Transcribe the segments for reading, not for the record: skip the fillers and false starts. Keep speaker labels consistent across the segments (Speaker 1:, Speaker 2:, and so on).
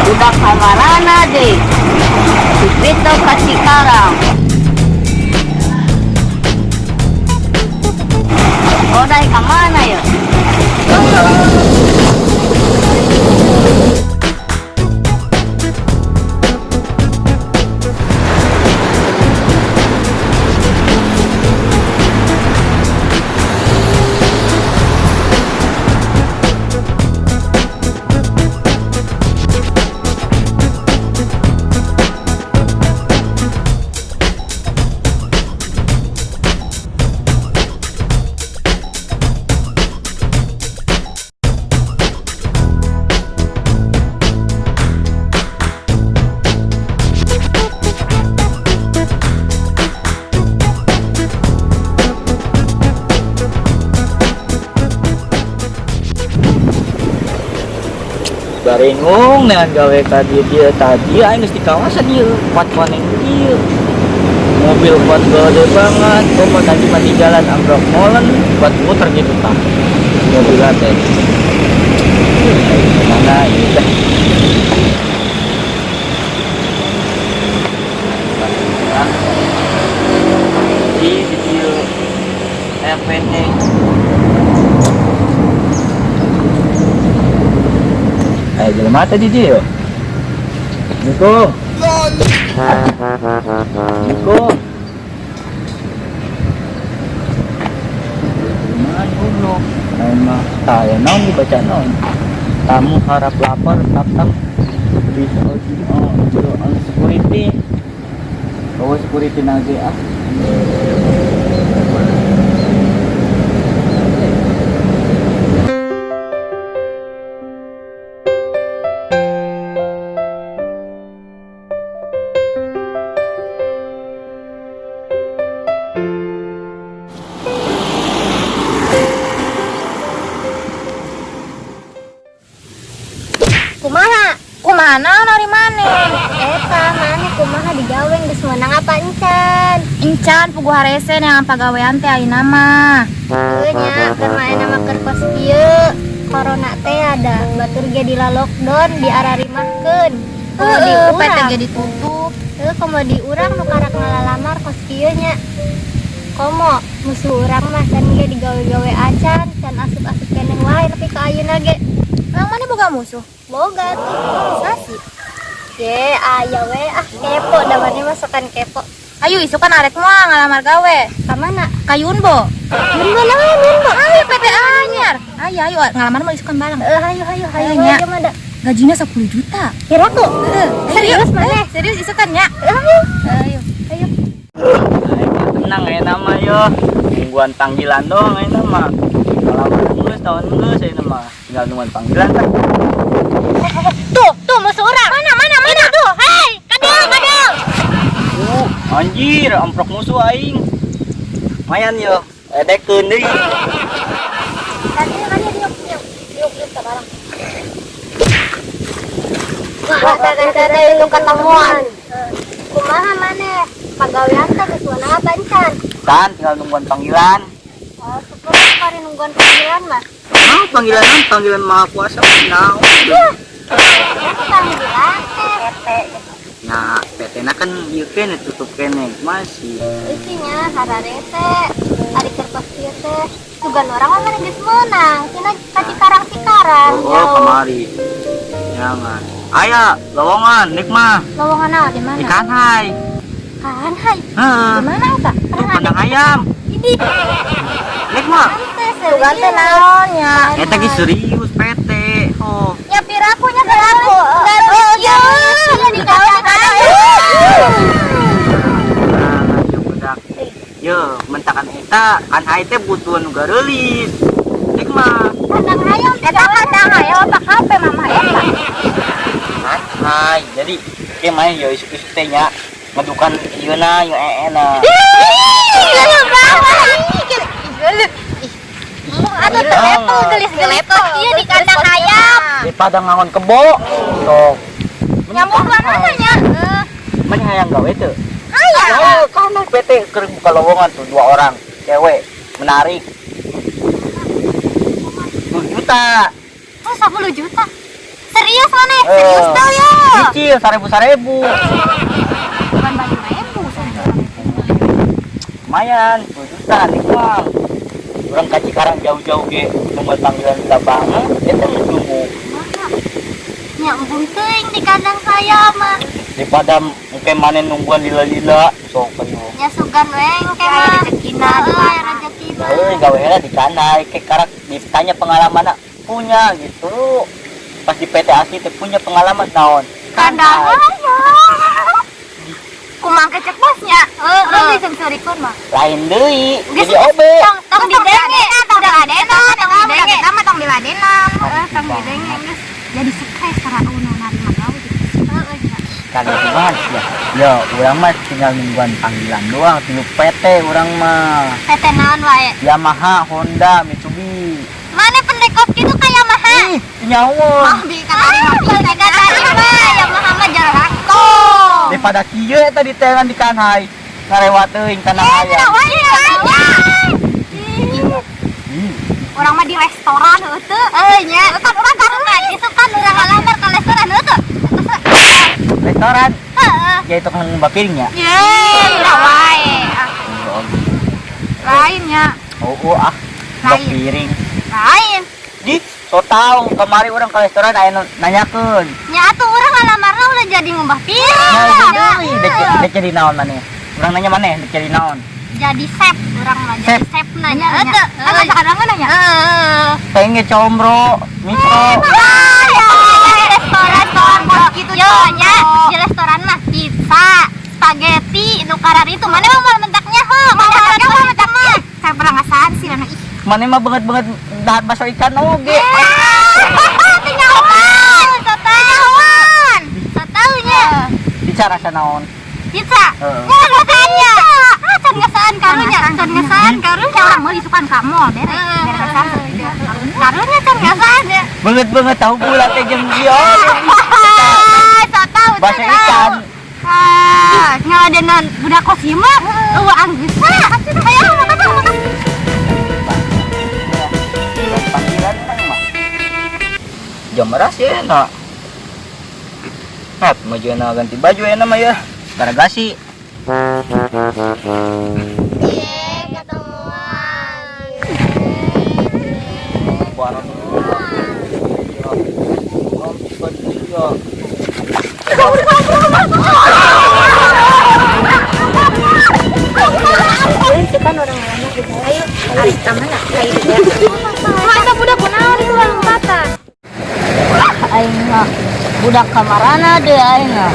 Speaker 1: Udah kamarana deh. Dito kasih karang. Odai kemana ya?
Speaker 2: Barengung dengan gawe tadi dia tadi aing geus di kawasan ieu kuat koneng ieu mobil kuat gede banget kok tadi mah di jalan ambrok molen buat muter gitu tah mobil teh mana ieu teh di video FND ayo jelema tadi dia yo. Assalamualaikum. Assalamualaikum. Mana goblok? Emang saya naon dibaca naon? Tamu harap lapar tatap bisa security. Bawa security nage ah.
Speaker 3: Kumana nari maneh eta maneh kumaha digawe geus meunang apa encan puguh haresen yang pagawean teh ayeuna mah heuh nya keur maena mah keur kos kieu corona teh ada batur ge di lockdown diararimahkeun PT ge ditutup komo di urang nu karek ngalalamar kos kieu nya komo musuh urang mah can ge digawe-gawe acan can asup-asup keneh wae tapi ka ayeuna ge urang maneh boga musuh boga tuh sasi ye aya we kepo da maneh masukan kepo ayo isukan arek moal ngalamar gawe ka mana ka Yunbo Yunbo ayo PT anyar ayo ngalamar mah isukan bareng ayo nya gajinya 10 juta kira tuh serius maneh serius isukan nya ayo
Speaker 2: Tenang nama yo tungguan panggilan doang nama ngalamar geus tahun geus nama tinggal nungguan panggilan kan
Speaker 3: tuh musuh urang mana tuh hei kadel
Speaker 2: anjir amprok musuh aing mayan yo edekeun deui
Speaker 3: yuk barang wah teh itu ketemuan kumaha maneh pagawean teh geus meunang apa encan
Speaker 2: kan tinggal nungguan panggilan
Speaker 3: oh sepuluh kali nungguan panggilan mah
Speaker 2: panggilan maha kuasa naon
Speaker 3: panggilan PT
Speaker 2: nah PT na kan ieu kene tutup kene masih
Speaker 3: isinya hararete ari kertas kieu teh tugan orang mah mah geus meunang cenah ka Cikarang
Speaker 2: oh kamari jangan aya lowongan nik mah
Speaker 3: lowongan naon di mana
Speaker 2: ikan hai
Speaker 3: di mana eta
Speaker 2: kandang ayam
Speaker 3: ini
Speaker 2: nik mah
Speaker 3: tugan teh naon nya
Speaker 2: eta ge serius PT oh
Speaker 3: nya piraku oh iya di kandang
Speaker 2: yo mentakan eta kan hai teh butuh nu gareulis nik mah
Speaker 3: kandang ayam apa kape mama eta
Speaker 2: hai jadi ke main yo isuk-isuk teh nya ngadukan ieu na yo eena
Speaker 3: aduh terlepo gelis-gelis kok ieu di kandang ayam
Speaker 2: daripada ngangon kebo sok
Speaker 3: nyambung mana nya
Speaker 2: mana hayang gawe teu
Speaker 3: hayang
Speaker 2: oh kan PT keur buka lowongan tuh 2 orang cewek menarik 10 juta
Speaker 3: oh 10 juta serius mana serius tau ya
Speaker 2: kecil 1000.
Speaker 3: Bukan baju ribu saja.
Speaker 2: Lumayan 2 juta nih bang. Orang kaci karang jauh-jauh ge nomor panggilan kita banget eta nunggu
Speaker 3: Nya embung teuing di kandang saya mah.
Speaker 2: daripada mungkin mana nungguan lila-lila sok kayu.
Speaker 3: Nya sugan we engke mah rezekina rezekina.
Speaker 2: Gawe heula di kanai ke karak ditanya pengalaman punya gitu. Pas di PT Asli teh punya pengalaman naon?
Speaker 3: Kandang aya. Kumang kecek bosnya. Heeh. Bisa surikeun mah.
Speaker 2: Lain deui.
Speaker 3: Geus
Speaker 2: Jadi obe.
Speaker 3: tong didenge, tong diladena, tong didenge. Sama tong diladena. Heeh, tong didenge geus jadi stres cara uno narima gawe gitu. Heeh.
Speaker 2: Kan itu mah ya. Ya, urang mah tinggal nungguan panggilan doang tilu PT urang mah.
Speaker 3: PT naon wae?
Speaker 2: Yamaha, Honda, Mitsubishi.
Speaker 3: Mana pendekos gitu kayak Yamaha?
Speaker 2: Ih, nyawa.
Speaker 3: Mah bi katari mah bisa katari mah Yamaha mah jarako.
Speaker 2: Daripada kieu eta ditelan di kanai. Ngarewat teuing tanah aya.
Speaker 3: Orang mah di restoran heuteut. Nya, kan urang karena itu kan urang ngalamar ka restoran heuteut.
Speaker 2: Restoran.
Speaker 3: Heeh.
Speaker 2: Ya itu kan bapiringnya.
Speaker 3: Yeay, udah wae. Lainnya,
Speaker 2: Oh,
Speaker 3: Lain.
Speaker 2: bapiring.
Speaker 3: lain.
Speaker 2: Di so tau kemari orang ke restoran aya nanyakeun.
Speaker 3: Nya atuh urang ngalamarna udah jadi ngubah
Speaker 2: Nah,
Speaker 3: piring.
Speaker 2: deui dek jadi naon maneh. Urang nanya maneh dek jadi naon?
Speaker 3: Jadi chef urang mah jadi
Speaker 2: Chef.
Speaker 3: chef nanya. Heuteut. Kan kadang nanya. Heeh.
Speaker 2: Pengen combro, mikro.
Speaker 3: Restoran bos gitu nya di restoran mah pizza, spaghetti, nukaran itu mana mau mentaknya mana mau mentak mah saya pernah ngasaan sih anak ih
Speaker 2: Maneh mah banget dahar bakso ikan oge.
Speaker 3: tinyawan sotaunya
Speaker 2: Bicara naon?
Speaker 3: pizza
Speaker 2: Heeh.
Speaker 3: nya rasanya can ngasaan karunya can ngasaan karunya orang mau disukan kamu beres ngasaan karunya can ngasaan ya
Speaker 2: Banget tahu bulat teh jeung ieu.
Speaker 3: Sotau
Speaker 2: Bakso ikan.
Speaker 3: ngaladenan budak kos ieu mah anggeusna aya makan.
Speaker 2: Panggilan mah. Jam meras ya enak. Hat, maju enak ganti baju enak mah ya. Garagasi. Barang.
Speaker 3: Itu kan orang lama gitu. Ayo, alis mana? Masa budak kunaon itu lompatan.
Speaker 1: Aing mah budak kamarana deh aing mah.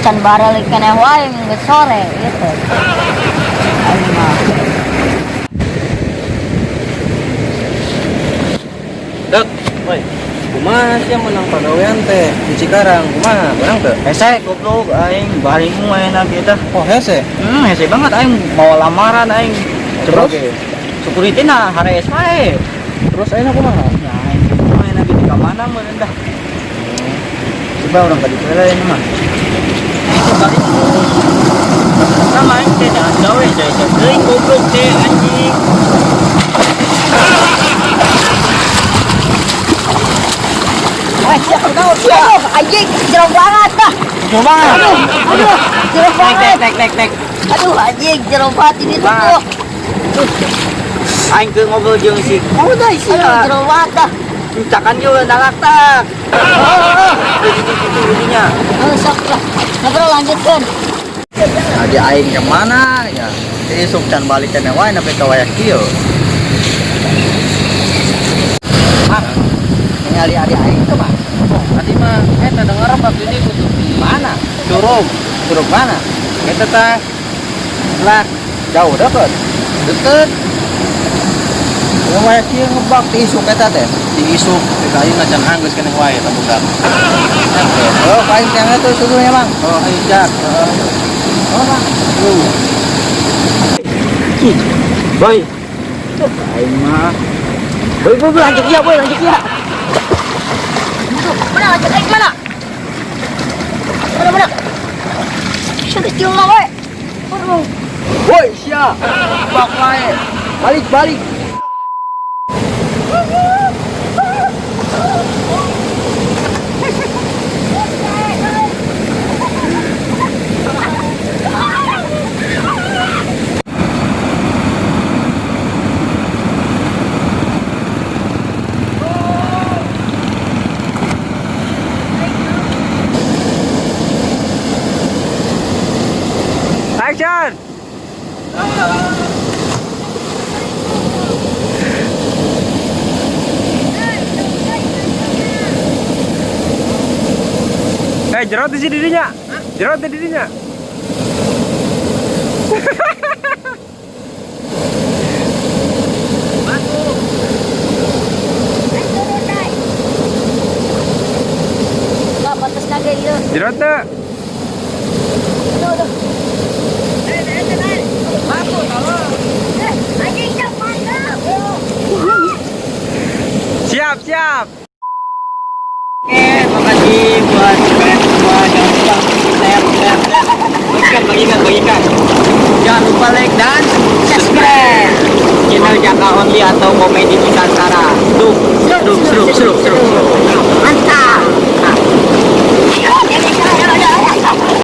Speaker 1: Can baralik keneh wae geus sore gitu. Aing mah.
Speaker 4: Dek, woi, kumaha sih yang menang pagawean teh di Cikarang, kumaha, barang teh?
Speaker 2: Hese goblok aing balik mah enak kita.
Speaker 4: Oh hese,
Speaker 2: Hese banget aing mau lamaran aing.
Speaker 4: Terus?
Speaker 2: Sebagai security na hares wae.
Speaker 4: terus ayeuna kumaha?
Speaker 2: Ya aing mah enak di ka mana mah dah. Coba orang tadi kira ini mah. Itu balik. Sama aing teh dah gawe teh goblok teh anjing.
Speaker 1: Siap kau siap. Anjing jeruk banget dah.
Speaker 2: Coba.
Speaker 1: Aduh, jeruk banget.
Speaker 2: Tek.
Speaker 1: Aduh, anjing jeruk banget ini tuh.
Speaker 2: Aing ke ngobrol jeung si Koda sih.
Speaker 1: Aduh, jeruk banget dah.
Speaker 2: Cakan juga nalaktak. Itu
Speaker 1: Sok lah. Ngobrol lanjutkan.
Speaker 2: Adi aing ke mana ya? Besok can balik kana wae nepi ka wayah kieu. Ningali adi aing tuh, Pak.
Speaker 4: Tadi mah eta denger waktu ini kudu
Speaker 2: Mana?
Speaker 4: Curug mana? Eta teh
Speaker 2: Lah,
Speaker 4: jauh deket.
Speaker 2: deket.
Speaker 4: Yang wae kieu ngebak di isuk eta teh. Di isuk dikain acan anggeus keneh wae eta budak.
Speaker 2: Oh, paling teh itu suduhnya, Bang.
Speaker 4: Oh, ayo jak.
Speaker 2: Oh, Bang.
Speaker 4: Boy,
Speaker 2: Aing mah. Boy, lanjut ya, boy, lanjut ya.
Speaker 1: Mana lanjut aing mana? Mana? Sudah cium wae.
Speaker 2: Boy, sia. Bak wae. Balik.
Speaker 5: jerat di sini dirinya. Jerat di dirinya.
Speaker 1: Nggak batas naga iya.
Speaker 5: Jerat dah. Siap, siap.
Speaker 2: Oke, makasih buat kalian semua. Jangan lupa bagikan. Jangan lupa like dan subscribe channel Jaka Only atau Komedi Nusantara. Seru.